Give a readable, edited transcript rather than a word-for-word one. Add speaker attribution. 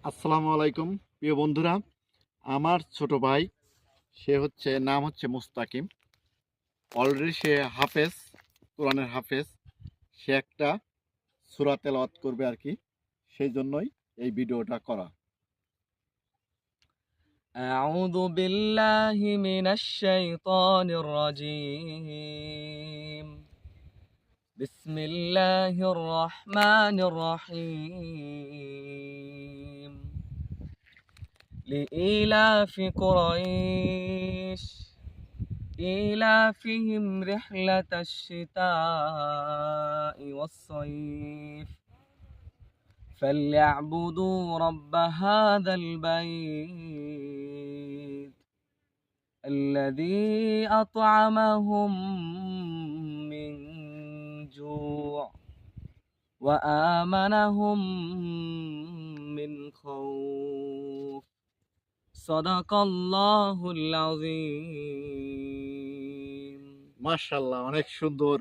Speaker 1: আসসালামু আলাইকুম প্রিয় বন্ধুরা। আমার ছোট ভাই, নাম হচ্ছে মুস্তাকিম। অলরেডি সে হাফেজ, কোরআনের হাফেজ। সে একটা সূরা তেলাওয়াত করবে আর কি, সেই জন্যই এই ভিডিওটা করা।
Speaker 2: أعوذ بالله من الشيطان الرجيم. بسم الله الرحمن الرحيم. لإيلاف قريش إيلافهم رحلة الشتاء والصيف فليعبدوا رب هذا البيت الذي أطعمهم من جوع وآمنهم من خوف صدق الله العظيم.
Speaker 1: মাশাআল্লাহ, অনেক সুন্দর